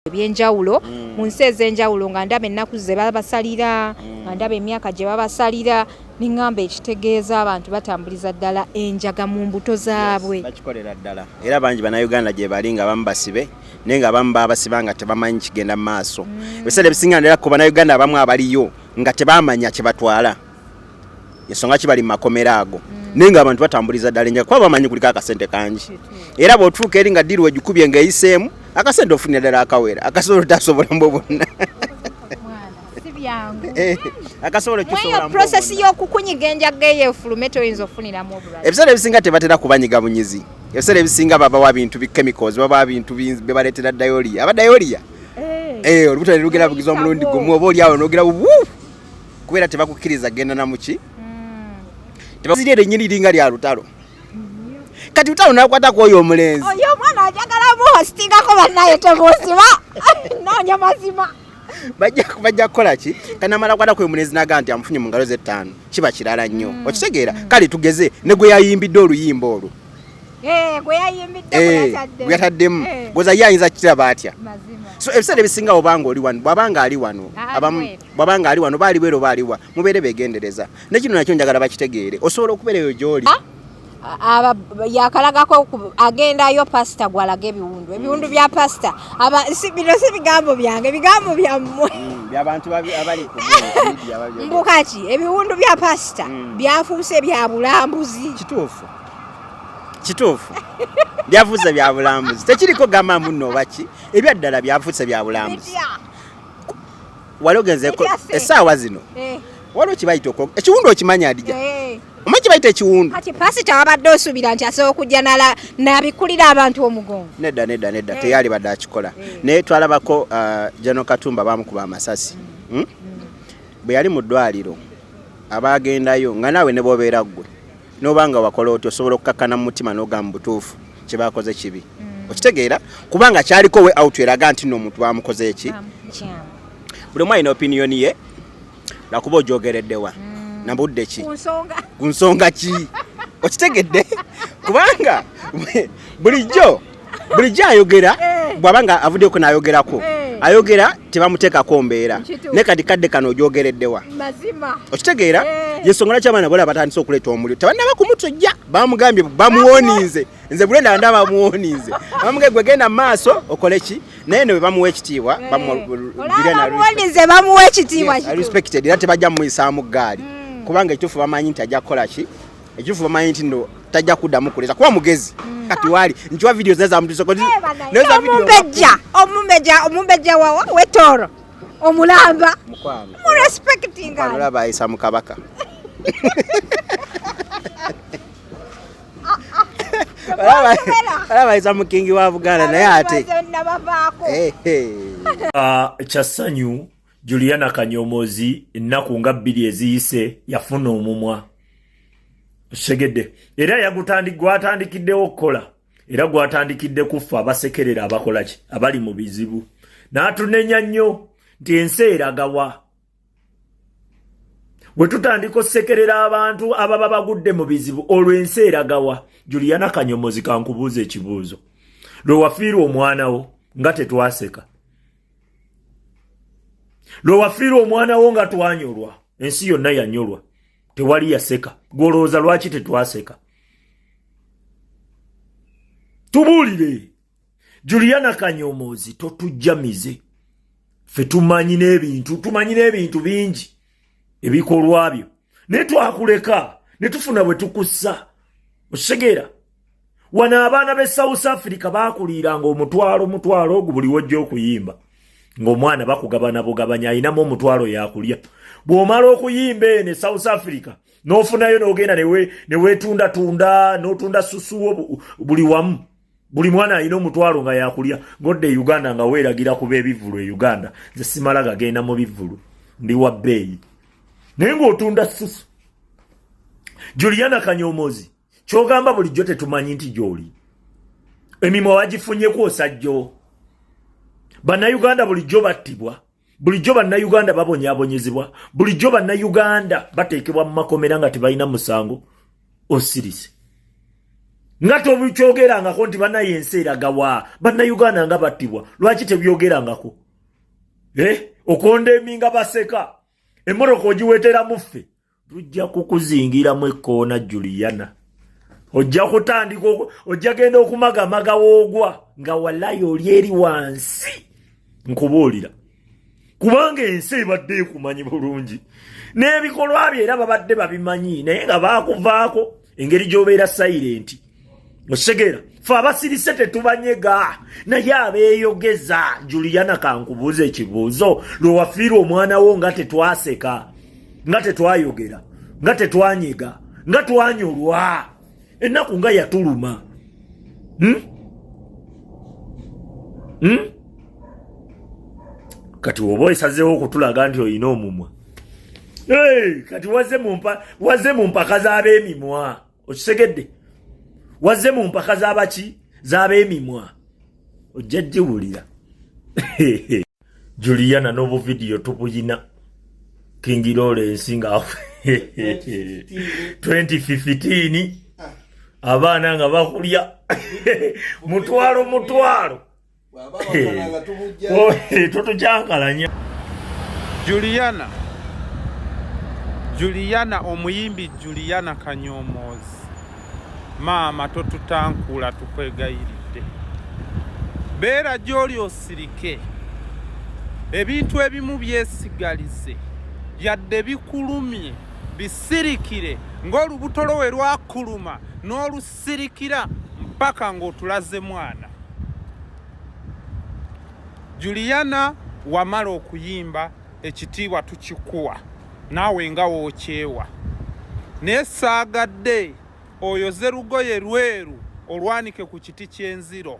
ebyenjawulo mu nsi ez'enjawulo nga ndaba ennaku ze babasalira nga ndaba emyaka gye babasalira n'ingamba ekitegeeza abantu batambuliza ddala enjaga mu mbuto zaabwe bakikolera ddala era bangi bannayuganda gye bali nga abamu basibe naye nga abamu babasiba nga tebamanyi kigenda mu maaso ebiseera ebisinga ndera ku bannayuganda abamu abaliyo nga tebamanya kye batwala ensonga ki bali mu makomera ago naye nga abantu batambuliza ddala enjaga kuba bamanyi kuliko akasente kangi era bw'otuuka eri nga ddiiri wegikubye ng'eyiseemu akasente ofunira ddala akawera akasobola tasobola mbo bonna akasobola kyusobola mbo process y'okukunyiga enjaga ey'efulume toyinza ofuniramu obulwadde ebiseera ebisinga tebatera kubanyiga bunyizi ebiseera ebisinga babawa bintu bi chemicals babawa bintu be baleetera diarrhea abadiarrhea olubuto ne lugera bugiza omulundi gumu oba oli awo n'ogera kubeera tebakukkiriza genda namuki tebazirya eryennyini linga lya lutalo kati utalo nakwatako oyo omulenzi oyo omwana ajagala muhostingako bannaye temusiba noonya mazima bajja kukola ki kanamala kwatako oyo omulenzi naga nti amufunye mu ngalo ze 5 kiba kirala nnyo okitegeera kale tugeze ne gwe yayimbidde oluyimba olwo gwe yataddemu goza ye ayinza kiraba atya so ebiseera ebisinga obanga oli wano bwabanga ali wano bwabanga ali wano baali bwero baaliwa mubeere beegendereza nekino nakyo njagala bakitegeere osobola okubeera eyo gy'oli yakalagako agendayo pasita gwalaga ebiwundu bya pasita bino si bigambo byange bigambo byammwe mbukaki ebiwundu bya pasita byafuuse bya bulambuzi kituufu byafuuse bya bulambuzi tekiriko gamba muno baki ebyaddala byafuuse bya bulambuzi wali ogenzeko essaawa zino waliwo kibayita ekiwundu okimanya adija omanyi kibayita ekiwundu kati pasita wabadde osuubira nti asobola okujja nabikulira abantu omugongo nedda teyali badde akikola naye twalabako Jano Katumba bamukuba amasasi bwe yali mu ddwaliro abaagendayo nga naawe ne boobeera ggwe n'obanga wakola oti osobola okukakkana mu mutima n'ogamba butuufu kye baakoze kibi okitegeera kubanga kyaliko we out eraga nti nno omuntu baamukoze eki buli omu alina opiniyoni ye lakuba ogyogereddewa nambudde ki ku nsonga ki okitegedde kubanga bulijjo ayogera bw'abanga avuddeko n'ayogerako ayogera tebamuteekako mbeera ne kati kadde kano ogyogereddewa okitegeera yensonga lwaki abaana bola batandise okuleeta omuliro tebannaba kumutojja bamugambye bamuwoniinze nze bulenda ndaba bamuwoniinze bamugambye gwe genda mu maaso okole ki naye ne bwe bamuwa ekitiibwa bamuwa ekitiibwa respected era tebajja mumuyisaamu ggaali kubanga ekituufu bamanyi nti ajja kukola ki ekituufu bamanyi nti no tajja kuddamu kuleza kuba mugezi kati wali nkiwa video zezamutuseko omumbejja wawa wetoro omulamba mu respecting alaba ayisa mu kabaka alaba ayisa mu kingi wa Buganda naye ate kyasanyu Juliana Kanyomozi ennaku nga 2 eziyise yafuna omumwa segedde era gwatandikiddewo okukola era gwatandikidde kufa abasekerera abakola ki abali mu bizibu n'atunenya nnyo nti ensi eragawa bwe tutandika osekerera abantu ababa bagudde mu bizibu olwo ensi eragawa Juliana Kanyomozi kankubuuza ekibuuzo lwe wafiira omwana wo nga tetwaseka lwe wafiira omwana wo nga twanyolwa ensi yonna yanyolwa tewali yaseka golooza lwaki tetwaseka tubuulire Juliana Kanyomozi totujjamize ffe tumanyi n'ebintu bingi ebikolwa byo naye twakuleka ne tufuna bwe tukussa okisegeera wano abaana b'e South Africa baakuliiranga omutwalo ogwo buli wojja okuyimba ng'omwana bakugabana bugabanya ayinamu omutwalo yakulya bw'omala okuyimba ene South Africa n'ofunayo n'ogenda ne weetunda n'otunda susuwo buli wamu buli mwana alina omutwalo nga yakulya ng'odde e Uganda nga weeragira kuba ebivulu e Uganda nze simala gagenda mu bivulu ndi wa bbeeyi naye ng'otunda susu Juliana Kanyomozi ky'ogamba bulijjo tetumanyi nti gy'oli emimwa wagifunyeku osajjo bannayuganda bulijjo battibwa bulijjo bannayuganda babonyaabonyezebwa bulijjo bannayuganda bateekebwa mu makomera nga tebalina musango osirise nga tobikyogerangako nti bannaye ensi eragawa bannayuganda nga battibwa lwaki tebyogerangako okondeminga baseka emmoroka ogiwetera muffe tujja kukuzingiramu ekkoona Juliana ojja kutandika ojja genda okumagamaga woogwa nga wallayi oli eri wansi nkubuulira kubanga ensi ebadde ekumanyi bulungi n'ebikolwa bye era babadde babimanyi naye nga baakuvaako engeri gy'obeera silenti osegera fe abasirise tetubanyega naye abeeyogeza Juliana kankubuuza ekibuuzo lwe wafiirwa omwana wo nga tetwaseka nga tetwayogera nga tetwanyega nga twanyolwa ennaku nga yatuluma kati woba osazeewo okutulaga nti olina omumwa kati wazze mu mpaka z'ab'emimwa okisegedde wazze mu mpaka z'abaki z'ab'emimwa ojja giwulira Juliana n'obuvidiyo tubuyina King Lawrence nga 2015 abaana nga bakulya mutwalo tutujankalanya Juliana omuyimbi Juliana Kanyomozi maama totutankula tukwegayiridde beera gy'oli osirike ebintu ebimu byesigalize yadde bikulumye bisirikire ng'olubuto lwo we lwakuluma n'olusirikira mpaka ng'otulaze mwana. Juliana wamala okuyimba ekitiibwa tukikuwa naawe nga wookyewa naye saagadde oyoze lugoye lweru olwanike ku kiti ky'enziro.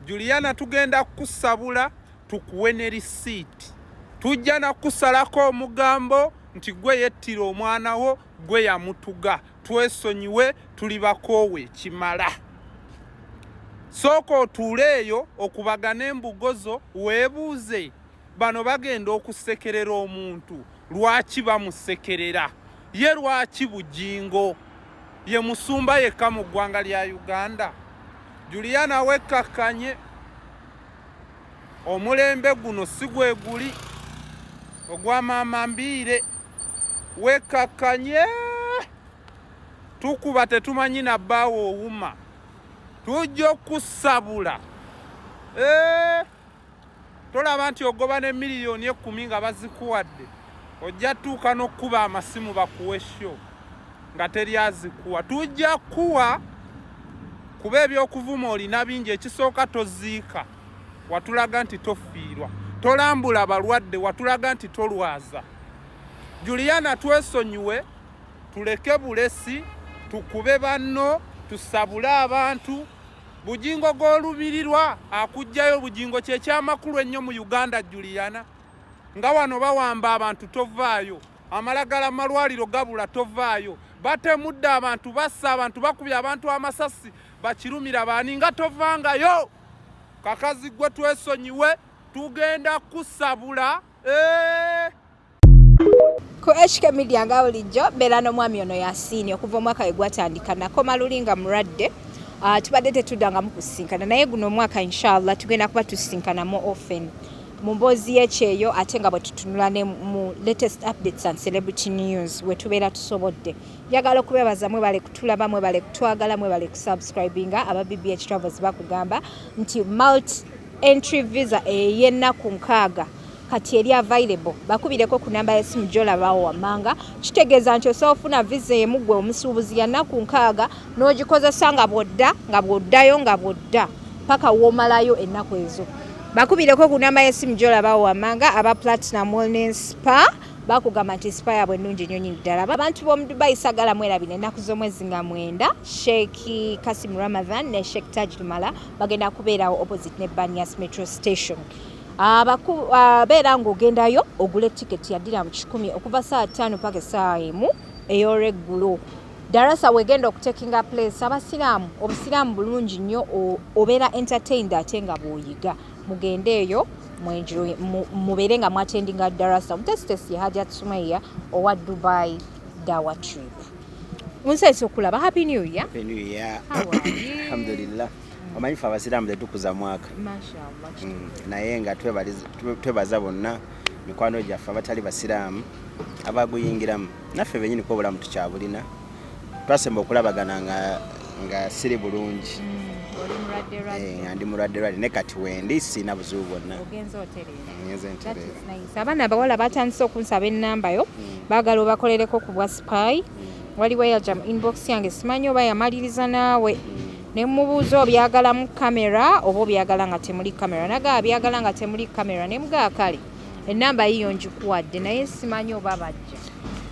Juliana tugenda kusabula tukuwe ne risiiti tujja nakusalako omugambo nti gwe yettira omwana wo gwe yamutuga twesonyiwe tuli bakoowe kimala. Sooka otuule eyo okubagana embugozo weebuuze bano bagenda okusekerera omuntu lwaki bamusekerera ye lwaki Bujingo ye musumba yekka mu ggwanga lya Uganda. Juliana wekkakkanye omulembe guno si gwe guli ogwa maama Mbiire wekkakkanye tukuba tetumanyi nabbaawo owuma tujja okusabula tolaba nti ogoba ne miliyoni 10 nga bazikuwadde ojja tuuka n'okkuba amasimu bakuwe sho nga teri azikuwa. Tujja kuwa kuba ebyokuvuma olina bingi. Ekisooka toziika watulaga nti tofiirwa, tolambula balwadde watulaga nti tolwaza. Juliana twesonyiwe tuleke bulesi tukube banno tusabule abantu. Bujingo g'olubirirwa akujjayo. Bujingo kyekyamakulu ennyo mu Uganda. Juliana nga wano bawamba abantu tovaayo, amalagala malwaliro gabula tovaayo, batemudde abantu, bassa abantu, bakubye abantu amasasi, bakirumira baani nga tovangayo. Kakazi gwe twesonyiwe tugenda kusabula. Ku HK Media nga bulijjo beera n'omwami ono Yasiini okuva omwaka we gwatandika nakoma lulinga mulwadde. Tubadde tetuddangamu kusinkana naye guno omwaka inshallah tugenda kuba tusinkana more often mu mboozi y'ekyeyo ate nga bwe tutunula ne mu latest updates and celebrity news we tubeera tusobodde. Njagala okubeebaza mwebale kutulaba, mwebale kutwagala, mwebale kusubscribinga. aba BBH Travels bakugamba nti multi entry visa ey'ennaku 6 kati eri available. Bakubireko ku namba y'essimu gy'olabawo wammanga. Kitegeeza nti osobola ofuna visa emu gwe omusuubuzi ya nnaku 6 n'ogikozesa nga bw'odda nga bw'oddayo nga bw'odda paka w'omalayo ennaku ezo. Bakubireko ku namba y'essimu gy'olabawo wammanga. aba Platinum Wellness Spa bakugamba nti spa yaabwe ennungi nnyo nnyini ddala. Abantu b'omu Dubai sagala mwerabine ennaku z'omwezi nga 9 Sheikh Kasim Ramadan ne Sheikh Taj Lumala bagenda kubeerawo opposite ne Banias Metro Station. Beera ng'ogendayo ogule tiketi ya dirham 10 okuva saa 5 paka saa 1 ey'olweggulo. Darasa wegenda okutekinga place abasiraamu. Obusiraamu bulungi nnyo, obeera entertained ate nga bw'oyiga. Mugende eyo mubeere nga mwatendinga darasa. Omutesitesi ye Hajat Sumaiya owa Dubai Dawa Trip. Unsaisi okulaba. Happy New Year. Happy New Year. How are you? Alhamdulillah. Omanyi fe abasiraamu tetukuza mwaka. Mashallah. Naye nga twebaza bonna mikwano gyaffe abatali basiraamu abaguyingiramu. Naffe bennyini ko obulamu tukyabulina. Twasemba okulabagana nga siri bulungi. Ndi mulwadde ne kati wendi sina buzibu bwonna. Ngenze ntereera. Abaana abawala batandise okunsaba ennamba yo baagala obakolereko ku bwa spy. Waliwo yaja mu inbox yange simanyi oba yamaliriza naawe. Ne mubuuza obyagala mu kamera oba obyagala nga temuli kamera. Naga byagala nga temuli kamera ne mugaa kale. Ennamba yiyo njikuwadde naye simanyi oba bajja.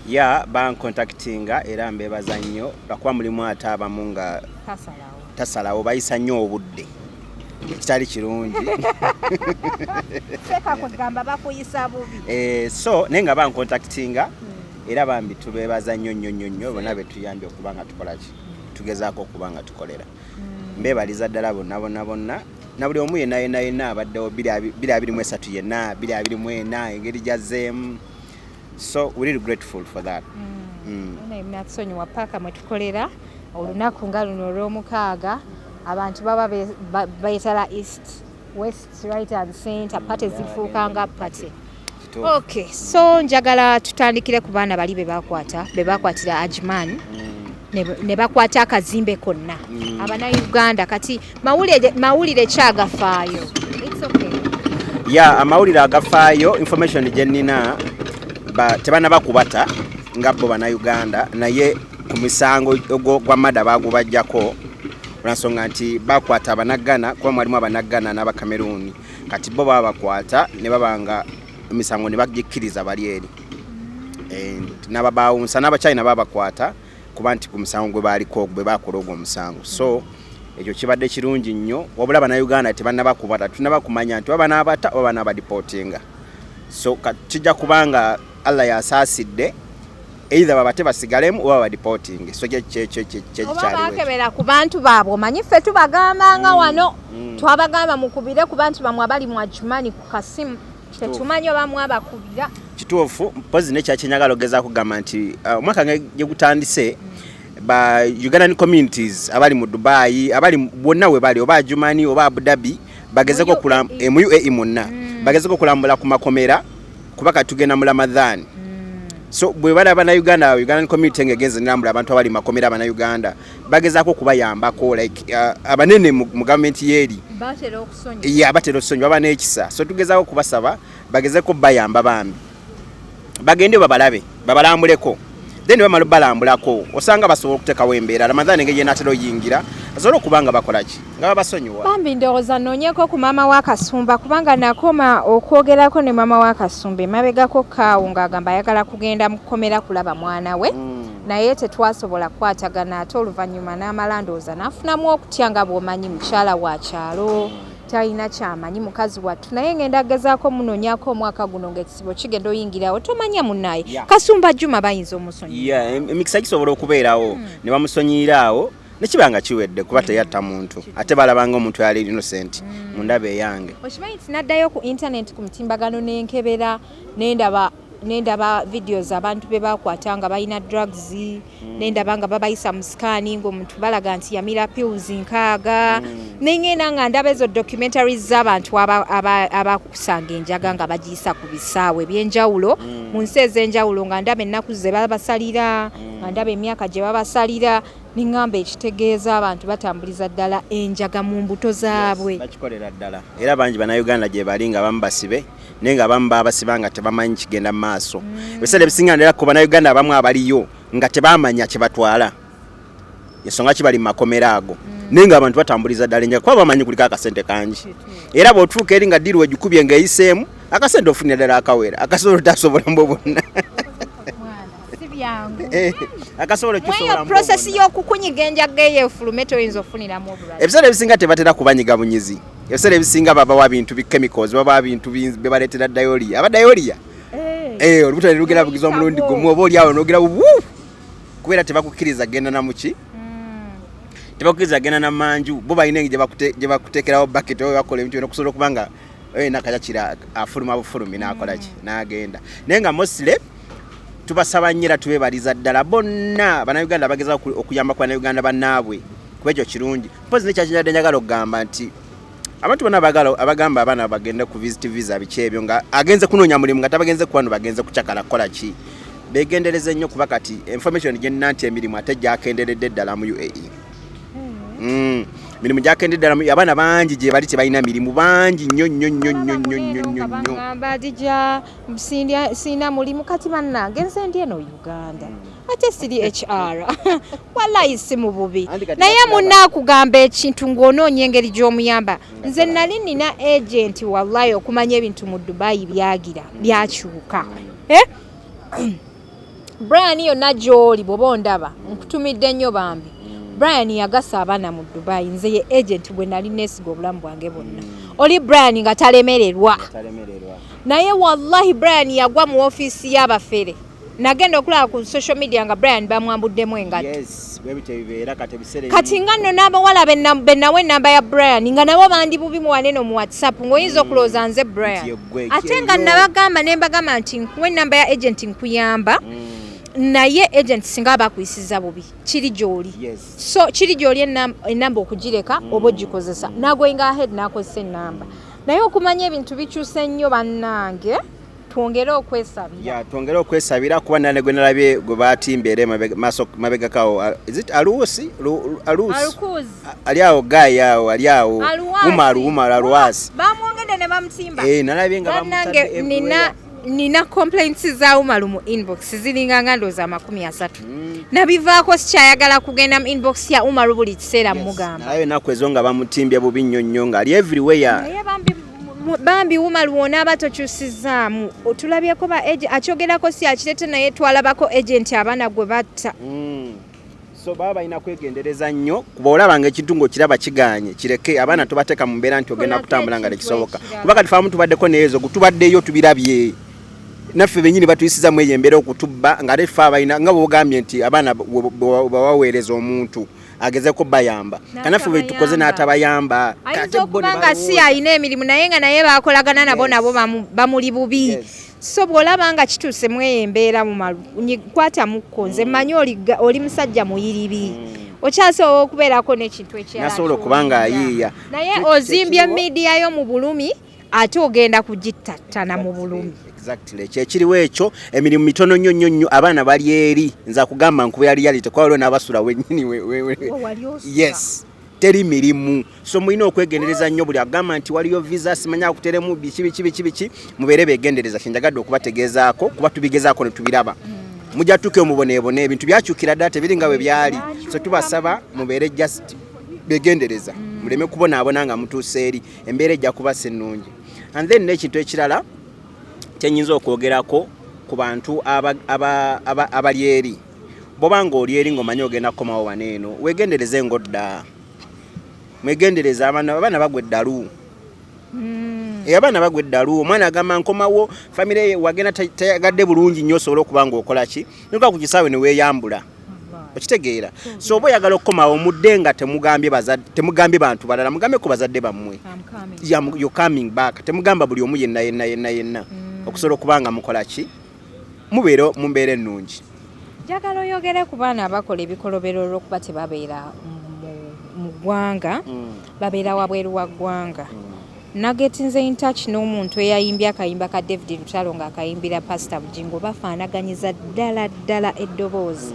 Ya bancontactinga era mbebaza nnyo lwakuba mulimu ate abamu nga tasalawo bayisa nnyo obudde kitali kirungi. Seka kugamba bakuyisa bubi. So naye nga bancontactinga era bambi tubebaza nnyo bonna betuyambye okuba nga tukolaki tugezaako okuba nga tukolera. Mbebaliza ddala bonna na buli omu yenna abaddewo 2023 yenna 2024 engeri gyazzeemu. So we're really grateful for that. Natusonyiwa paaka mwe tukolera olunaku nga luno olw'omukaaga abantu baba beetala east west right and center pate zifuuka nga pate. Okay, so njagala tutandikire ku baana bali bebakwatira Ajman ne bakwata akazimbe konna Abannayuganda kati mawulire kyagafaayo. It's okay. Yeah, amawulire agafaayo information gyenina tebana bakubata nga bo Bannayuganda naye ku misango gwa mada bagubajjako olwansonga nti bakwata Abanagana kuba mwalimu Abanagana n'Abakameruni kati bo baba bakwata ne babanga emisango ne bagikkiriza bali eri n'ababawunsa n'Abachina baba bakwata kuba nti ku musango gwe baliko gwe bakola ogwo omusango. So ekyo kibadde kirungi nnyo wabula Bannayuganda tebanna bakubata tunaba kumanya nti baba n'abata oba n'abadipotinga. So kijja kubanga Allah yasaasidde either babate basigalemu oba badipoting. So kyekibera ku bantu baabo omanyi ffe tubagambanga wano twabagamba mukubire ku bantu bamwe abali mu Ajumani ku kasimu tetumanyi oba mwabakubira kituufu mpozi nekyakyenyagala ogeza kugamba nti omwaka gye gutandise ba Ugandan communities abali mu Dubai abali bonna we bali oba Ajumani oba Abu Dhabi bagezeko kulambula mu UAE monna bagezeko kulambula ku makomera kubaka tugenda mu Ramadhan. So bwe bala Bannayuganda Ugandan community ngegeze nambula abantu abali makomera Bannayuganda bagezako kubayambako like abanene mu government yeri batero okusonyiwa. Yeah, batero okusonyiwa baba n'ekisa. So tugezako kubasaba bagezeko bayamba bambi bagende babalambuleko then bamala balambulako osanga basobola okutekawo embeera Ramadhan ngeye natero yingira asobola okubanga bakolaki nga babasonyiwa. Bambi ndowooza nonyeko ku maama wa Kasumba kubanga nakoma okwogerako ne maama wa Kasumba emabegako kaawo ng'agamba ayagala kugenda mu kkomera kulaba mwana we naye tetwasobola kukwatagana ate oluvannyuma n'amala ndowooza n'afunamu okutya nga bw'omanyi mukyala wa kyalo talina kyamanyi mukazi wattu naye ngenda gezaako munoonyako omwaka guno ng'ekisibo kigenda oyingirawo tomanya munnaye Kasumba Juma bayinza omusonyiira. Emikisa gisobola okubeerawo ne bamusonyiiraawo nekibanga kiwedde kuba teyatta muntu ate balabanga omuntu yali innocent mu ndaba eyange. Okimanyi nti naddayo ku internet ku mutimbagano n'enkebera nendaba videos abantu be bakwata nga balina drugs nendaba nga babayisa mu scanning omuntu balaga nti yamira pills nkaaga nengenda nga ndaba ezo documentaries z'abantu abakusanga enjaga nga bagiyisa ku bisaawe ebyenjawulo mu nsi ez'enjawulo nga ndaba ennaku ze babasalira nga ndaba emyaka gye babasalira ningamba ekitegeeza abantu batambuliza ddala enjaga mu mbuto zaabwe. Bakikolera ddala era bangi Bannayuganda gye bali nga abamu basibe naye nga abamu babasiba nga tebamanyi kigenda mu maaso. Ebiseera ebisinga ndera ku Bannayuganda abamu abaliyo nga tebamanya kye batwala ensonga kibali mu makomera ago naye nga abantu batambuliza ddala enjaga kuba bamanyi kuliko akasente kangi era bw'otuuka eri nga ddiru wegikubye ng'eyiseemu akasente ofunira ddala akawera akasobola tasobola mbo bonna. Akasobola kisobola mu process y'okukunyiga enjaga ey'efulume toyinza ofuniramu obulwadde. Ebiseera ebisinga tebatera kubanyiga bunyizi. Ebiseera ebisinga babawa bintu bi chemicals babawa bintu bebaleetera diarrhea. Abadiarrhea olubuto ne lugera bugiza omulundi gumu oba oli awo n'ogera kubeera tebakukkiriza genda na muki tebakukkiriza genda na manju bo balina gye bakuteekerawo bucket oyo bakola ebintu bino okusobola okubanga nakayakira afuluma bufulumi n'akolaki n'agenda naye nga mostly tubasaba nnyera tubebaliza ddala bonna bannayuganda bageza okuyamba ku bannayuganda bannaabwe kuba ekyo kirungi mpozi nekyakinyadde njagala okugamba nti abantu bonna abagamba abaana bagende ku visit visa biki ebyo nga agenze kunoonya mulimu nga tabagenze ku wano bagenze kucakala kukola ki begendereze nnyo kuba kati information gyenna nti emirimu ate gyakenderedde ddala mu UAE mirimu gyakenderedde ddala abaana bangi gye bali tebalina mirimu bangi nnyo bagamba dija sina mulimu kati bannange nze ndi eno Uganda ate siri HR wallahi si mu bubi naye munaakugamba ekintu ng'onoonya engeri gy'omuyamba nze nali nina agent wallahi okumanya ebintu mu Dubai byakyuka Brian yonna gy'oli bw'oba ondaba nkutumidde nnyo bambi Brian yagasa abaana mu Dubai nze ye agent bwe nali neesiga obulamu bwange bwonna oli Brian nga talemererwa naye wallahi Brian yagwa mu ofiisi y'abafere nagenda okulaba ku social media nga Brian bamwambuddemu engatto kati nga nno n'abawala bennawe enamba ya Brian nga nabo bandi bubi mu waneno mu WhatsApp ng'oyinza okulowooza nze Brian ate nga nabagamba ne mbagamba nti nkuwa enamba ya agent nkuyamba naye agent singa bakuyisiza bubi kiri gy'oli so kiri gy'oli enamba okugireka oba ogikozesa nagoyinga ahead n'akozesa enamba naye okumanya ebintu bikyuse nnyo bannange twongere okwesabira kuba nane gwe nalabye gwe batimba ere mabega kawo aluusi ali awo gayi awo ali awo umaru aluwasi bamwongedde ne bamutimba nalabye nga bamutadde nina complaints za umaru mu inbox ziringa nga ndooza 30 nabivaako sikyayagala kugenda mu inbox ya umaru buli kiseera mugamba naye ennaku ezo nga bamutimbye bubi nnyo nga ali everywhere naye bambi umaru wona abatokyusizaamu otulabyeko akyogerako si akirete naye twalabako agent abaana gwe batta so baba balina kwegendereza nnyo kuba olabanga ekintu ng'okiraba kiganye kireke abaana tubateeka mu mbeera nti ogenda kutambula nga tekisoboka kuba kati faamu tubaddeko neezo tubaddeyo tubirabye naffe bennyini batuyisizamu eyo embeera okutubba nga ate ffe abalina nga bwogambye nti abaana bawaweereza omuntu agezeko bayamba kanaffe bwe tukoze n'atabayamba ayinza okuba nga si alina emirimu naye nga naye bakolagana nabo bamuli bubi so bw'olaba nga kituuse mu eyo embeera mumalu kwatamuko nze mmanyi oli musajja muyiribi okyasobola okubeerako n'ekintu ekyasobola okuba nga ayiiya naye ozimbye midiya yo mu bulumi ate ogenda kugittattana mu bulumi kyekiriwo ekyo emirimu mitono nnyo abaana bali eri nza kugamba nkuba yali tekwaliwo n'abasula wennyini yes teri mirimu so mulina okwegendereza nnyo buli agamba nti waliyo visa simanya kuteremu biki mubeere begendereza kyenjagadde okubategeezaako kuba tubigezaako ne tubiraba mujja tuke omuboneebone ebintu byakyukira ddala tebiri nga bwe byali so tubasaba mubeere just begendereza muleme kubonaabona nga mutuuse eri embeera ejja kuba si nnungi and then n'ekintu ekirala kyenyinza okwogerako ku bantu abali eri bw'obanga oli eri ng'omanyi ogenda kukomawo waneeno weegendereze ng'odda mwegendereza abaana bagwa eddalu abaana bagwa eddalu omwana agamba nkomawo famire ye wagenda tayagadde bulungi nnyo osobola okuba ng'okola ki noka ku kisaawe ne weeyambula okitegeera so oba oyagala okukomawo omudde nga temugambye bantu balala mugambe ku bazadde bammwe you're coming back temugamba buli omu yenna okusobola okuba nga mukola ki mubeere mu mbeera ennungi njagala oyogere ku baana abakola ebikolobero olw'okuba tebabeera mu ggwanga babeera wabweru wa ggwanga nagetinze in touch n'omuntu eyayimbye akayimba ka David Lutalo ng'akayimbira Pastor Bujingo bafaanaganyiza ddala eddoboozi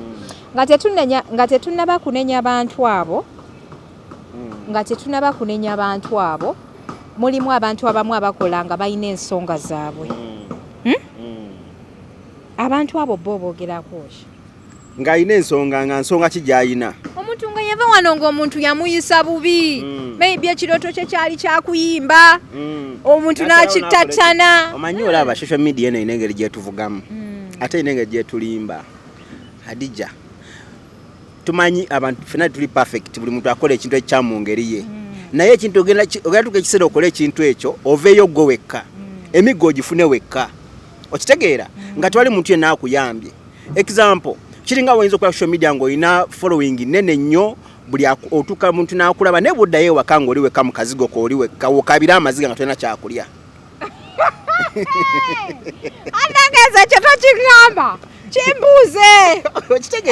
nga tetunnaba kunenya bantu abo mulimu abantu abamu abakola nga balina ensonga zaabwe abantu abo bo boogerako ng'alina ensonga ki gy'alina omuntu nga yava wano ng'omuntu yamuyisa bubi maybe ekirooto kye kyali kyakuyimba omuntu n'akittatana omanyi olaba social media eno ina engeri gyetuvugamu ate ina engeri gyetulimba Hadija tumanyi abantu fena tuli perfect buli muntu akola ekintu ekyamu ngeri ye naye ekintu ogenda tuka ekiseera okola ekintu ekyo oveeyo gwe wekka emiggo ogifune wekka okitegeera nga tewali muntu yenna akuyambye example kiringa woyinza okukola social media ng'olina following nene nnyo buli otuuka muntu n'akulaba naye buddayo ewaka ng'oli wekka mu kazigo k'oli wekka wokabira amaziga nga tolina kyakulya anageza ekyo tokigamba Chimbuze. Okitegedde.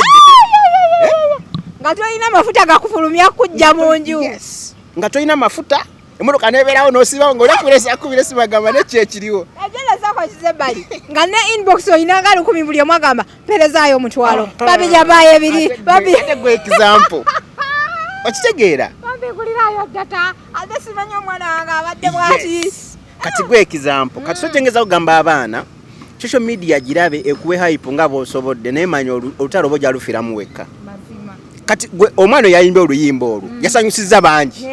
Nga tolina amafuta gakufulumya kujja mu nju. Yes. Nga tolina mafuta emotoka nebeerawo n'osibawo ng'olyakulesa akubiresi bagamba nekyo ekiriwo. Agenda sako kize bali. Nga ne inbox oyina nga 10 buli omu agamba perezaayo omutwalo. Babija baye ebiri. Ate gwe example. Okitegeera? Babigulirayo data. Ate simanyi omwana wange abadde bwati. Kati gwe example. Kati sojengeza kugamba abaana social media girabe ekuwe hype nga bw'osobodde naye manya olutalo bojja lufiramu wekka. Kati gwe omwana yayimba oluyimba olwo yasanyusizza bangi.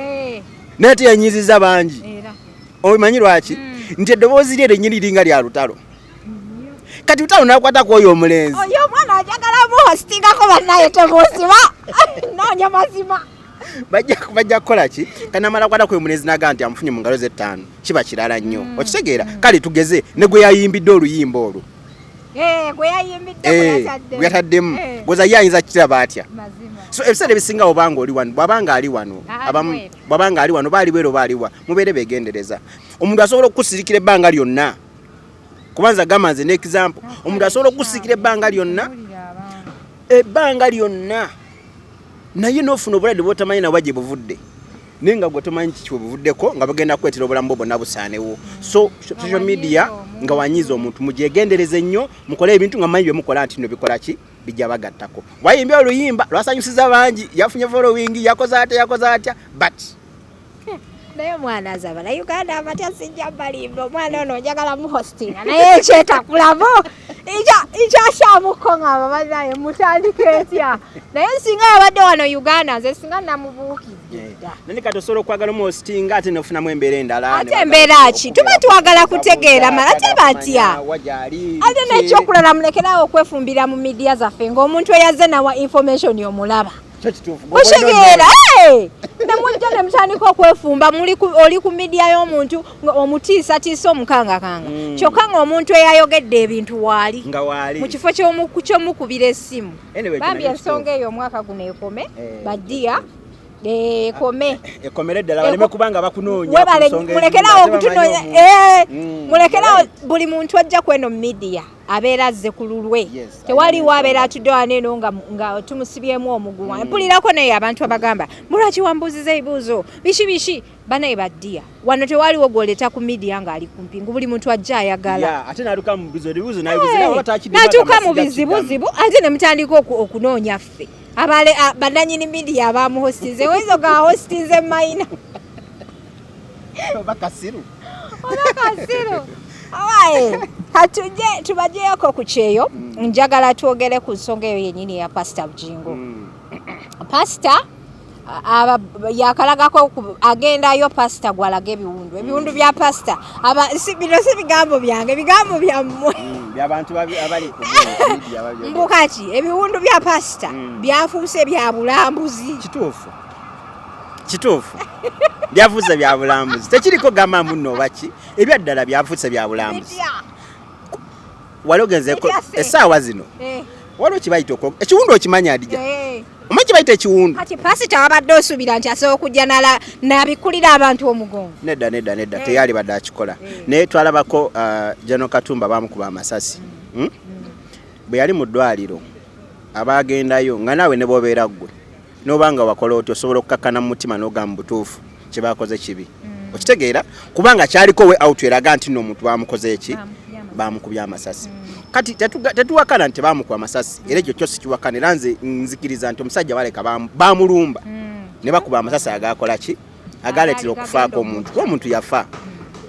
Naye ate yanyiziza bangi. Omanyi lwaki? Nti eddoboozi lye lennyini linga lya lutalo. Kati lutalo nakwata kwoyo omulenzi. Oyo omwana ajagala mu hostingako bannaye temusiba. Noonya mazima. Bajja kukola ki? Kanamala kwata kwe omulenzi naga nti amufunye mu ngalo ze 5. Kiba kirala nnyo. Okitegeera? Kale tugeze ne gwe yayimbidde oluyimba olwo. Gwe yayimbidde gwe yataddemu. Goza yayinza kiraba atya. So ebiseera ebisinga obanga oli wano bwabanga ali wano bwabanga ali wano baali bwero baaliwa mubeere beegendereza. Omuntu asobola okusirikira ebbanga lyonna kubanza gamanze ne example omuntu asobola okusirikira ebbanga lyonna naye n'ofuna obulwadde bw'otamanyi na bwagye buvudde naye nga gwe tomanyi kiki buvuddeko nga bagenda kwetera obulamu bwo bwonna busaanewo. So social media nga wanyiza omuntu mugyegendereze nnyo mukole ebintu nga manyi bye mukola nti no bikola ki bijja bagattako. Wayimbye oluyimba lwasanyusiza bangi yafunye following yakoze atya but naye mwana azabala Uganda amatya sijja balimba omwana ono njagala mu hostinga naye ekyetakulamu ikyashamuko nga babanaye mutandika etya naye singa yabadde wano Uganda nze singa namubuukidde nani kati osobola okwagala mu hostinga ate nofunamu embeera endala. Ate embeera ki tuba twagala kutegeera ate batya ate n'ekyokulala mulekerawo okwefumbira mu media zaffe ng'omuntu eyaze nawa information omulaba okigeera nemujja ne mutandika okwefumba oli ku media y'omuntu omutiisatiisa omukangakanga kyokka ng'omuntu eyayogedde ebintu waali mu kifo ky'omukubira essimu bambi ensonga eyo omwaka guno ekome baddiya ekomere ddala baleme kubanga bakunoonya mulekerawo okutunoonya mulekerawo buli muntu ajja kweno media abeera azze ku lulwe tewaliwo abeera atudde waneeno nga tumusibyemu omuguwa mpulirako naye abantu abagamba mulwaki wambuuziza ebibuuzo biki banaye baddiya wano tewaliwo gwoleta ku media ng'ali kumpi ngu buli muntu ajja ayagala natuuka mu bizibuzibu ate ne mutandika okunoonya ffe bannanyini media abamuhostize wezo ga hostize mayina bakasiru awaye katujje tubajjeko ku kyeyo njagala twogere ku nsonga eyo yennyini ya Pastor Bujingo. Pastor yakalagako agendayo Pastor gwalaga ebiwundu bya Pastor bino si bigambo byange bigambo byammwe by'abantu abali ku media mbukaki ebiwundu bya Pastor byafuuse bya bulambuzi. Kituufu byafuuse bya bulambuzi tekiriko gamba muno baki ebyaddala byafuuse bya bulambuzi walogenzeko essaawa zino waliwo kibayita ekiwundu okimanya adija omanyi kibayita ekiwundu kati Pastor wabadde osuubira nti asobola okujja n'abikulira abantu omugongo. Nedda teyali badde akikola naye twalabako General Katumba bamukuba amasasi bwe yali mu ddwaliro abaagendayo nga naawe ne b'obeera ggwe n'obanga wakola oti osobola okukakkana mu mutima n'ogamba butuufu kye baakoze kibi okitegeera kubanga kyaliko we out eraga nti n'omuntu baamukoze eki baamukubya amasasi kati tetuwakana nti baamukuba amasasi era ekyo kyo sikiwakana era nze nzikiriza nti omusajja baleka baamulumba ne bakuba amasasi agaakola ki agaaleetera okufaako omuntu kuba omuntu yafa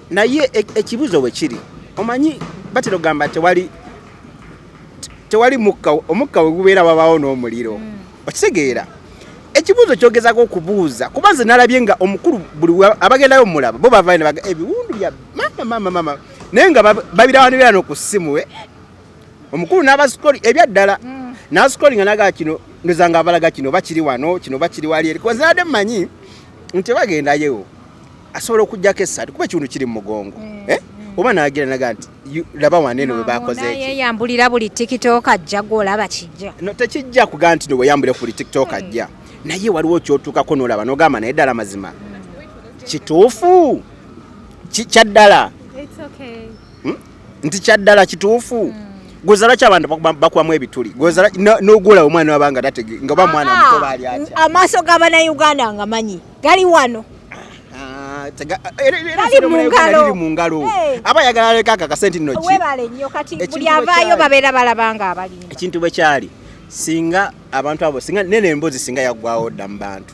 naye ekibuzo we kiri omanyi batera ogamba tewali omukka we gubeera wabaawo n'omuliro okitegeera ekibuzo kyogezako okubuuza kuba nze nalabye nga omukulu buli abagendayo omulaba bo bavayo ne baga ebiwundu bya mama naye nga babirawanirira no ku ssimu we omukulu n'abasikoli ebyaddala n'asikoli nga naga kino ndozanga abalaga kino bakiri wano kino bakiri wali eri kuba zinadde mmanyi nti bagendayo asobola okugjako essatu kuba ekiwundu kiri mu mugongo oba nagira naga nti laba waneeno bwe bakoze eki yeyambulira buli TikTok ajja gwolaba kijja no tekijja kuga nti no weyambule ku buli TikTok ajja naye waliwo kyotuukako n'olaba n'ogamba naye ddala mazima kituufu kyaddala nti kyaddala kituufu gozala ky'abantu bakubamu ebituli gozala n'ogula omwana wabanga tatege nga ba mwana muto bali atya amaaso g'Abannayuganda nga manyi gali wano gali mu ngalo aba yagala leka akakasenti nno ki webale nnyo kati buli avaayo babeera balabanga abalinda ekintu bwe kyali singa abantu abo singa nene embozi singa yaggwawo dda mu bantu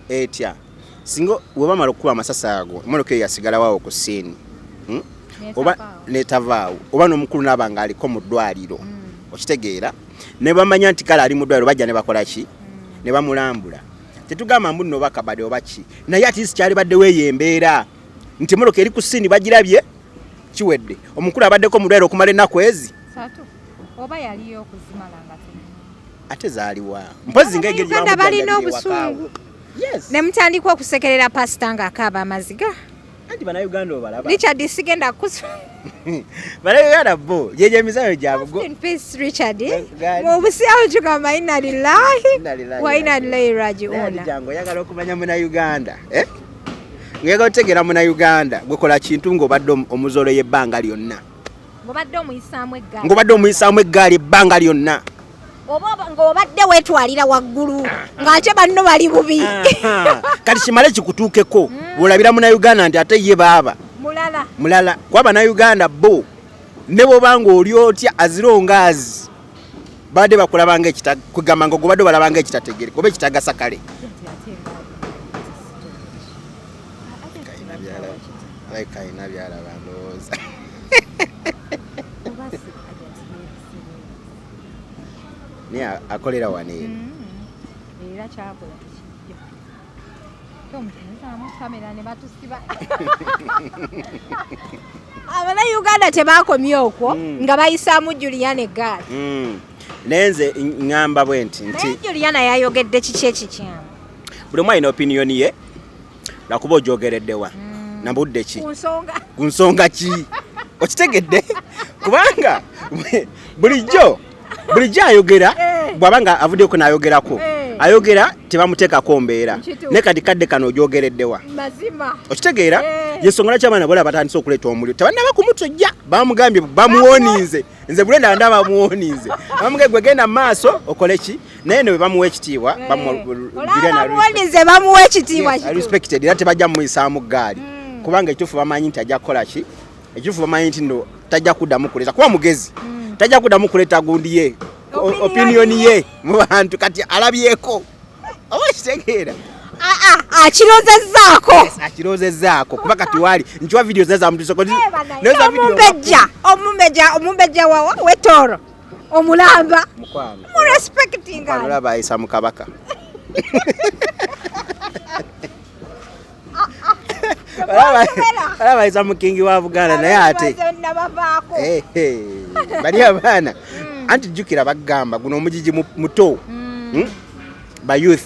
etya singa we bamala okukuba amasasi ago emotoka eyo yasigalawo ku siini oba netavaawo oba n'omukulu n'abanga aliko mu ddwaliro okitegeera ne bamanya nti kale ali mu ddwaliro bajja ne bakola ki ne bamulambula tetugamba mbu nno bakabade oba ki naye ati sikyali baddewo eyo embeera nti emotoka eri ku siini bagirabye kiwedde omukulu abaddeko mu ddwaliro okumala ennaku ezi oba yaliyo okuzimala nga ate zaaliwa mpozi ng'engeri Uganda balina obusungu ne mutandika okusekerera pasita ng'akaaba amaziga anti Bannayuganda obalaba Richard sigenda kusu Bannayuganda bo jeje emisayo gyabwe in peace Richard mu busiyawo tugamba inna lillahi wa inna ilaihi raji'un jango yagala okumanya Munnayuganda ngega otegera Munnayuganda gwekola kintu ng'obadde omuzolo y'ebbanga lyonna ng'obadde omuyisaamu eggaali ebbanga lyonna oba ng'obadde weetwalira waggulu ng'ate banno bali bubi kati kimale kikutuukeko bw'olabira Munnayuganda nti ate ye baaba mulala kuba Bannayuganda bo ne bw'obanga oli otya azirongaazi badde bakulabanga kugamba nga ogobadde obalabanga ekitategereka oba ekitagasa kale kayina byalaba ndowooza niye akolera wano eno era kyakola tekijja tomutezamu kamera ne batusiba Abannayuganda tebakomye okwo nga bayisaamu Juliana eggaali nenze ngamba bwe nti Juliana yayogedde kiki ekikyamu buli omu alina opiniyoni ye lwakuba ogyogereddewa nambudde ki ku nsonga ki okitegedde kubanga bulijjo ayogera bw'abanga avuddeko n'ayogerako ayogera tebamuteekako mbeera ne kati kadde kano ogyogereddewa okitegeera yensonga lwaki abaana bola batandise okuleeta omuliro tebannaba kumutujja bamugambye bamuwooninze nze bulenda ndaba bamuwooninze bamugambye gwe genda mu maaso okole ki naye ne bwe bamuwa ekitiibwa bamuwa ekitiibwa respected era tebajja mumuyisaamu ggaali kubanga ekituufu bamanyi nti ajja kukola ki ekituufu bamanyi nti no tajja kuddamu kuleeta kuba mugezi tajja kuddamu kuleeta gundi ye opiniyoni ye mu bantu kati alabyeko oba kitegeera akirozezzaako kuba kati wali nkiwa vidiyo zezamutusoko omumbejja wawa wetoro omulamba murespectinga olaba ayisa mu kabaka alaba ayisa mukingi wa Buganda naye ate bali abaana anti jjukira bagamba guno omugigi muto ba youth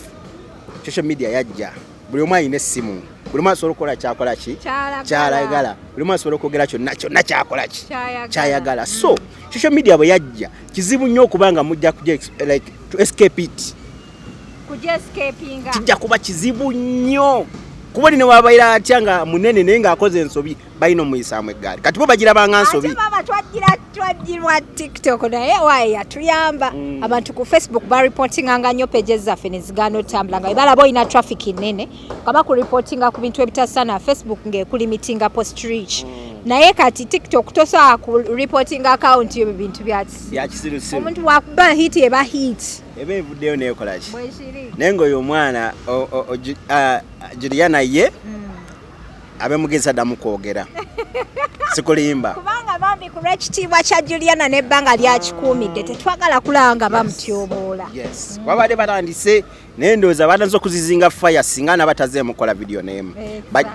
social media yajja buli omu alina essimu buli omu asobola okukola kyakola ki kyayagala buli omu asobola okwogera kyonna kyakola ki kyayagala so social media bwe yajja kizibu nnyo okubanga mujja kujja like to escape it kijja kuba kizibu nnyo kuba oli ne wabaira atya nga munene naye ng'akoze ensobi balina omuyisaamu eggaali kati bo bagirabanga nsobi twagirwa TikTok naye waaye yatuyamba abantu ku Facebook baripotinganga nnyo pages zaffe ne zigaana otambula nga balaba olina traffic nnene kaba kuripotinga ku bintu ebitasaana Facebook ng'ekulimitinga post reach naye kati TikTok tosobola ku reporting account yo bintu byakisirusiru omuntu wakuba hit eba hit eba evuddeyo neekola ki naye ng'oyo omwana Juliana ye abe mugezi addamu kwogera sikulimba kubanga bambi ku lw'ekitiibwa kya Juliana n'ebbanga lyakikuumidde tetwagala kulanga bamutyoboola babadde batandise naye ndowooza batandise okuzizinga fire singa nabatazeemukola vidiyo n'emu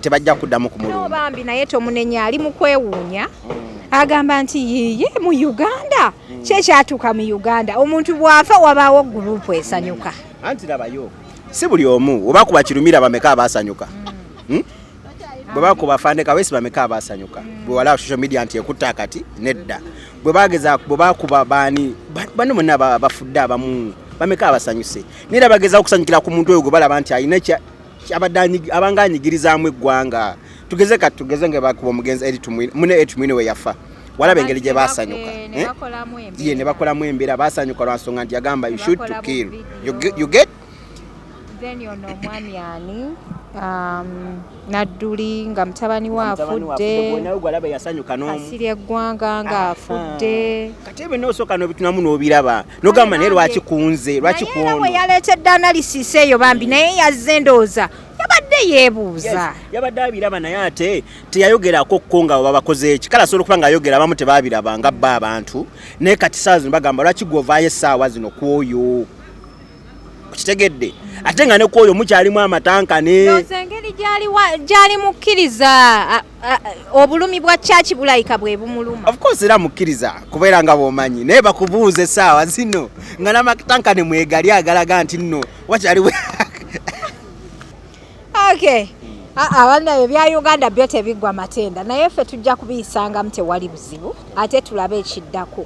tebajja kuddamu kumulumba bambi naye tomunenya ali mu kwewuunya agamba nti yiye mu Uganda kyekyatuuka mu Uganda omuntu bw'afa wabaawo gurupu esanyuka anti labayo si buli omu oba kuba kirumira bameka abasanyuka bwe bakuba afande kawesi bameka abasanyuka bwe wala social media nti ekutta kati nedda bwe bageza bwe bakuba bani bano monna bafudde abamu bameka abasanyuse nira bageza okusanyukira ku muntu oyo gwe balaba nti ayina abanga anyigirizaamu eggwanga tugeze nge bakuba omugenzi mune etumwine we yafa walaba engeri gye baasanyuka ne bakolamu embeera baasanyuka lwa nsonga nti yagamba you should to kill you get then ono omwami ani Nadduli nga mutabani we afudde gwalaba yasanyuka asirya eggwanga nga afudde kati ebyo n'osooka n'obitunamu n'obiraba n'ogamba naye lwaki kunze lwaki kuono naye yaleetedde analysis eyo bambi naye yazze ndowooza yabadde yeebuuza yabadde abiraba naye ate teyayogerako ko nga babakoze eki kale asobola okuba ng'ayogera abamu tebaabiraba nga bba abantu naye kati saa zino bagamba lwaki gw'ovaayo essaawa zino kwoyo kitegedde ate nga ne kwoyo mukyalimu amatankane engeri gyali mukkiriza obulumi bwa kyaki bulayika bwe bumuluma of course era mukkiriza kubeera nga bw'omanyi naye bakubuuza essaawa zino nga n'amatankane mwegali agalaga nti nno wakyaliwe okay abanaye bya Uganda byo tebiggwa matenda naye ffe tujja kubiyisangamu tewali buzibu ate tulabe ekiddako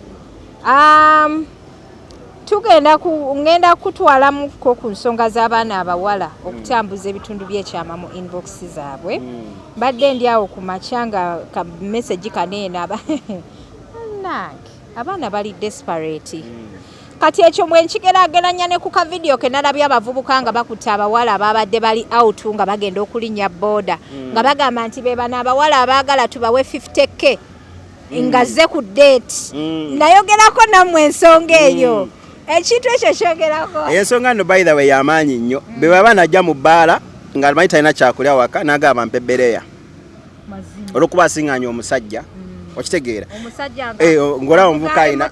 ngenda kutwalamuko ku nsonga z'abaana abawala okutambuza ebitundu by'ekyama mu inbox zaabwe badde ndi awo ku makya nga ka message kaneena abaana bali desperate kati ekyo mwe nkigeraageranya ne ku kavidiyo ke nalabye abavubuka nga bakutte abawala ababadde bali out nga bagenda okulinnya booda nga bagamba nti be bano abawala abaagala tubawe 50k nga zze ku date nayogerako nammwe ensonga eyo ekintu ekyo kyogerako ensonga nno by the way y'amaanyi nnyo be baba najja mu bbaala nga manyi talina kyakulya waka n'agamba mpe bbereya olwokuba asiŋŋaanya omusajja okitegeera ng'olaba omuvuka ayina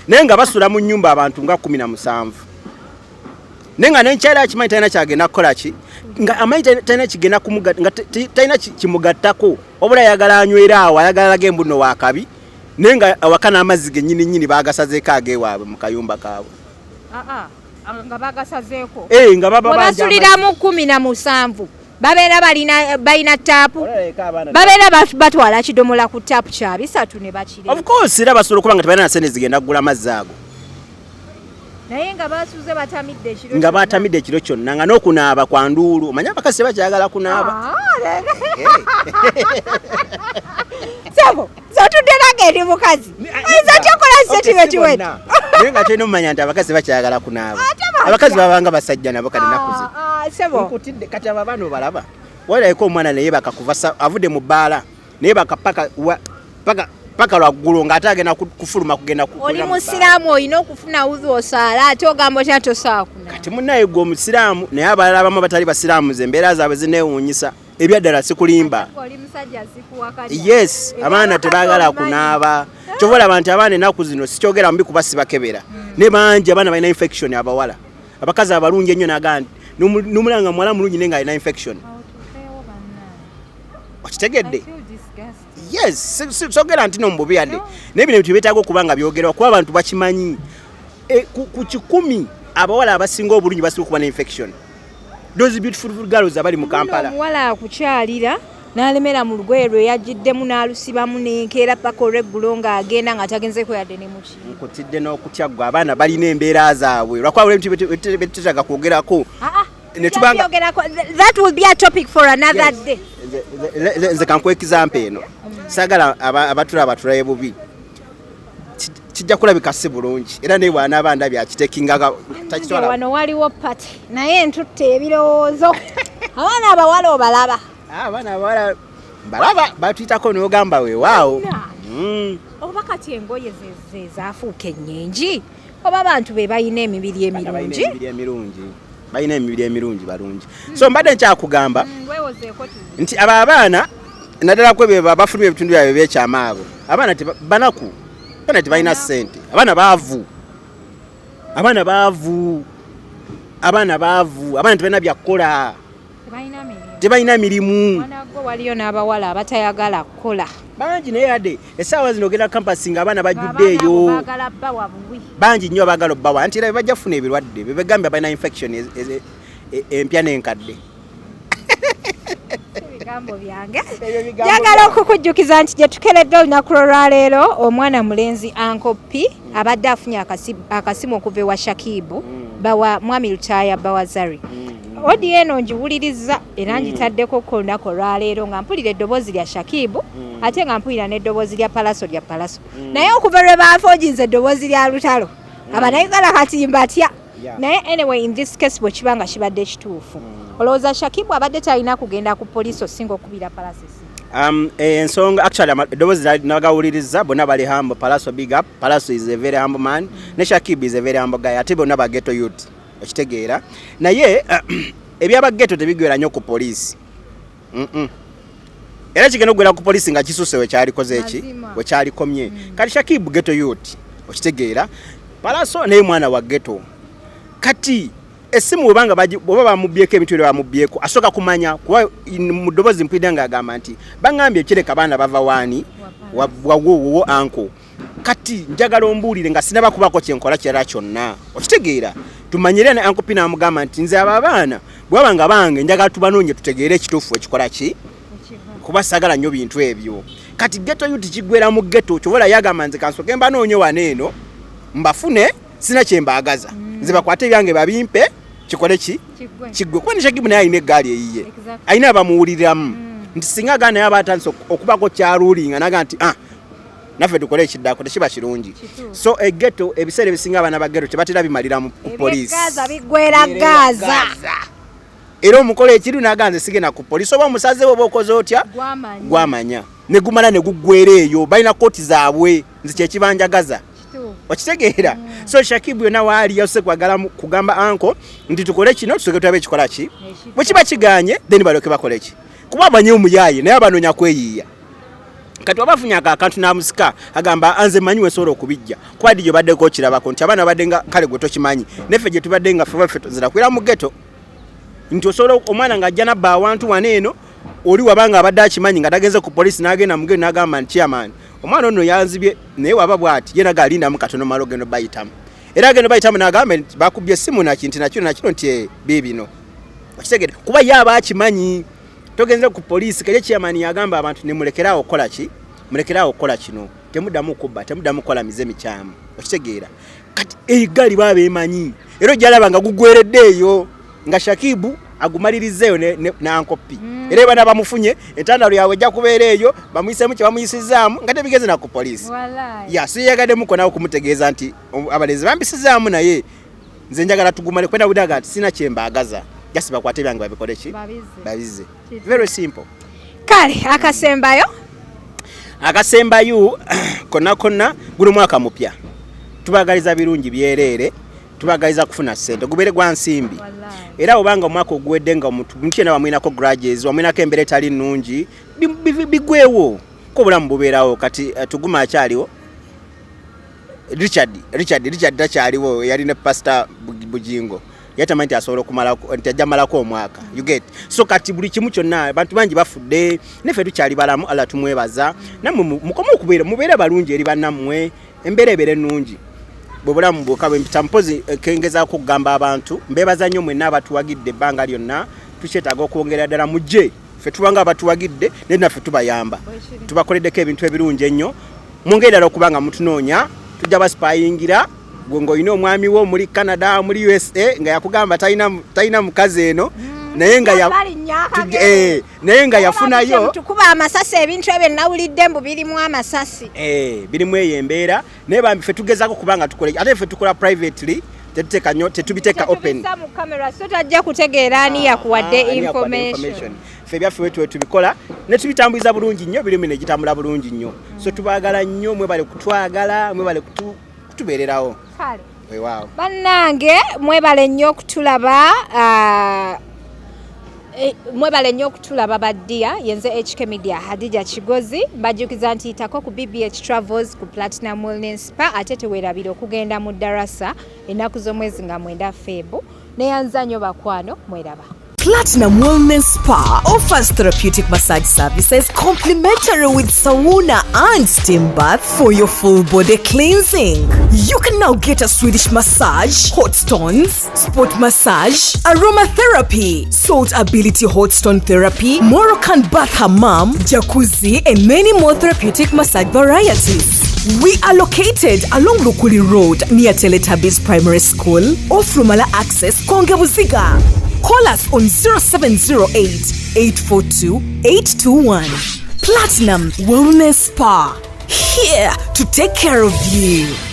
naye nga basula mu nnyumba abantu nga 17 naye nga nenkyala akimanyi talina kyagenda kukola ki nga amanyi talina kigenda nga talina kimugattako obula ayagala anywera awo ayagala alaga embuno wakabi naye nga awaka n'amazzi gennyini baagasazeeko ageewaabwe mu kayumba kaabwe nga bagasazeeko nga baba basuliramu 17 babeera balina taapu babeera batwala kidomola ku taapu kya 3 ne bakire of course era basobola okuba nga tebalina na sente zigenda kugula mazzi ago naye nga basuze batamidde ekiro nga batamidde ekiro kyonna nga n'okunaaba kwa nduulu omanye abakazi bakyagala kunaaba sabo zotudde nageri mukazi ezatyokola zetiwe kiwete naye nga tulina omumanya nti abakazi bakyagala kunaaba abakazi babanga basajja nabo kali nakuze sebo nkutidde kati abo abaana obalaba walayiko omwana naye bakakuva avudde mu bbaala naye paka lwaggulu ng'ate agenda kufuluma kugenda oli musiraamu olina okufuna udhu osaala ate ogamba otya tosaakuna kati munnaye gwe omusiraamu naye abalala abamu batali basiraamu ze embeera zaabwe zineewuunyisa ebyaddala sikulimba yes abaana tebaagala kunaaba kyova olaba nti abaana ennaku zino sikyogera mubi kuba sibakebera ne bangi abaana balina infection abawala abakazi abalungi ennyo nagaa nti n'omulanga muwala mulungi naye nga alina infection okitegedde yes sogera nti nomububi yadde naye bino bintu byetaaga okuba nga byogerwa kuba abantu bakimanyi ku 100 abawala abasinga obulungi basinga okuba ne infection those beautiful girls abali mu Kampala omuwala akukyalira n'alemera mu lugoye lwe yagiddemu n'alusibamu n'enkeera paka olweggulo ng'agenda nga tagenzeeko yadde ne muki nkutidde n'okutya ggwe abaana balina embeera zaabwe lwakuba ebintu betutaaga kwogerako that will be a topic for another day nze kankuwa example eno saagala abatulaye bubi kijja kulabika si bulungi era naye bw'anaaba ndabye akitekingaga takitwala wano waliwo pati naye ntutte ebirowoozo abaana abawala obalaba abaana abawala balaba batuyitako n'ogamba weewaawo oba kati engoye ze zaafuuka ennyingi oba abantu be balina emibiri emirungi balina emibiri emirungi balungi so mbadde nkyakugamba nti abo abaana naddala kwe bafuluma ebitundu byabwe byekyama abo abaana banaku abaana tebalina ssente abaana baavu abaana tebalina byakukola tebalina mirimu waliyo n'abawala abatayagala kukola bangi naye yadde essaawa zino ogenda kampasi nga abaana bajjudde eyo bangi nnyo abaagala obbawa anti era bajja kufuna ebirwadde bebegambye balina infection empya n'enkadde ebigambo byange njagala okukujjukiza nti gye tukeredde olunaku lwaleero omwana mulenzi Uncle P abadde afunye akasimu okuva ewa Shakib bawa mwami lutaaya Bawazari odi eno njiwuliriza era njitaddeko ku lunaku olwaleero nga mpulira eddoboozi lya Shakib ate nga mpulira n'eddoboozi lya Pallaso naye okuva lwe baafoginze eddoboozi lya lutalo abanayugala katimba atya naye anyway in this case bwe kiba nga kibadde kituufu olowooza Shakib abadde talina kugenda ku poliisi osinga okubira Pallaso ensonga actually eddoboozi nagawuliriza bonna bali humble. Pallaso big up. Pallaso is a very humble man ne Shakib is a very humble guy ate bonna bageto youth okitegeera naye ebyabageto tebigwera nnyo ku poliisi era kigenda okugwera ku poliisi nga kisuse wekyalikoze eki wekyalikomye kati Shakib geto youth okitegeera Pallaso naye mwana wa geto kati esimu webanga bwoba bamubyeko ebintu bye bamubyeko asoka kumanya kuba mu ddoboozi mpulidde nga agamba nti bangambye kireka abaana bava waani wawo anko kati njagala ombuulire nga sinaba kubako kyenkola kirala kyonna okitegeera tumanyire ne anko pina amugamba nti nze abo abaana bwaba nga bange njagala tubanoonye tutegeere ekituufu ekikola ki kuba sagala nnyo bintu ebyo kati geto yuti kigwera mu geto kyobola yagamba nze kansoke mbanoonye waneeno mbafune sina kyembaagaza nze bakwate ebyange babimpe kikole ki kigwe kuba ne Shakib naye alina eggaali eyiye alina abamuwuliriramu nti singa agaana naye aba atandise okubako kyaluulinga naga nti naffe tukole ekiddako tekiba kirungi so egeto ebiseera ebisinga abaana ba geto tebatera bimalira mu poliisi bigwera Gaza era omukola ekiri naganze sigenda ku poliisi oba omusaze oba okoze otya gwamanya ne gumala ne guggwera eyo balina kooti zaabwe nze kyekibanjagaza okitegeera so Shakib yonna waali yasose kwagala kugamba anko nti tukole kino tusoke tulabe ekikola ki bwe kiba kiganye then balyoke bakole ki kuba abanye omuyaaye naye abanoonya kweyiiya kati wabafunyako akantu n'amusika agamba anze manyi wesobola okubijja kuba ddi gyobaddeko okirabako nti abaana badde nga kale gwe tokimanyi neffe gye tubadde nga ffe tuzirakwira mu geto nti osobola omwana ng'ajja nabba awantu wano eno oli wabanga abadde akimanyi nga tagenze ku poliisi n'agenda mu geto n'agamba nti chairman omwana ono yanzibye naye waba bw'ati ye naga alindamu katono malo gendo bayitamu era gendo bayitamu n'agamba nti bakubye essimu nakinti nakino nti biibino okitegere kuba ye aba akimanyi togenze ku poliisi kale chairman yagamba abantu ne mulekeraawo okukola ki mulekeraawo okukola kino temuddamu kubba temuddamu kukola mize mikyamu okitegeera kati Eggali baba emanyi era ojjalaba nga gugweredde eyo nga Shakib agumalirizeeyo n'ankopi era bana bamufunye entandalo yawe ejja kubeera eyo bamuyisemu kye bamuyisizaamu nga tebigeze na ku poliisi so yagaddemu nawe okumutegeeza nti abalenzi bambisizaamu naye nze njagala tugumale kwenda budaga nti sina kyembaagaza jasi bakwate byange babikole ki babize very simple kale akasembayo konna guli mwaka mupya tubagaliza birungi byereere tubagaliza kufuna ssente gubere gwa nsimbi era obanga omwaka oguwedde nga omuntu yena wamwinako grudges wamwinako embeera etali nnungi bigwewo ko obulamu bubeerawo kati tuguma akyaliwo Richard takyaliwo yali ne Pastor Bujingo yatamanyi nti asobola okumalako nti ajja malako omwaka you get so kati buli kimu kyonna abantu bangi bafudde neffe tukyali balamu Allah tumwebaza nammwe mukoma okubeera mubeere balungi eri bannammwe embeera ebeere nnungi bwebulamu bwokabwe mpita mpozi kengezaako okugamba abantu mbeebaza nnyo mwenna abatuwagidde ebbanga lyonna tukyetaaga okwongera ddala mujje ffe tubanga abatuwagidde naye naffe tubayamba tubakoleddeko ebintu ebirungi ennyo mwongere ddala okuba nga mutunoonya tujja basipayingira gwe ng'olina omwami wo muri Canada muri USA nga yakugamba talina mukazi eno naye nga yafunayo tukuba amasasi ebintu ebyo nawulidde mbu birimu amasasi birimu eyo embeera naye bambi ffe tugezaako kubanga tukole ate ffe tukola privately tetubiteeka open mu camera so tajja kutegeera ani yakuwadde information ffe byaffe wetu tubikola ne tubitambuliza bulungi nnyo birimu ne gitambula bulungi nnyo so tubaagala nnyo mwebale kutwagala mwebale kutubeererawo wow. Bannange mwebale nnyo okutulaba baddiya yenze HK Media Hadija Kigozi mbajjukiza nti itako ku BBH Travels ku Platinum Wellness Spa ate teweerabira okugenda mu darasa ennaku z'omwezi nga 9 February neyanza nnyo bakwano mweraba. Platinum Wellness Spa offers therapeutic massage services complimentary with sauna and steam bath for your full body cleansing. You can now get a Swedish massage, hot stones, sport massage, aromatherapy, salt ability hot stone therapy, Moroccan bath hammam, jacuzzi, and many more therapeutic massage varieties. We are located along Lukuli Road near Teletubbies Primary School, off Lumala Access, Kongebuziga. Call us on 0708 842 821. Platinum Wellness Spa, here to take care of you.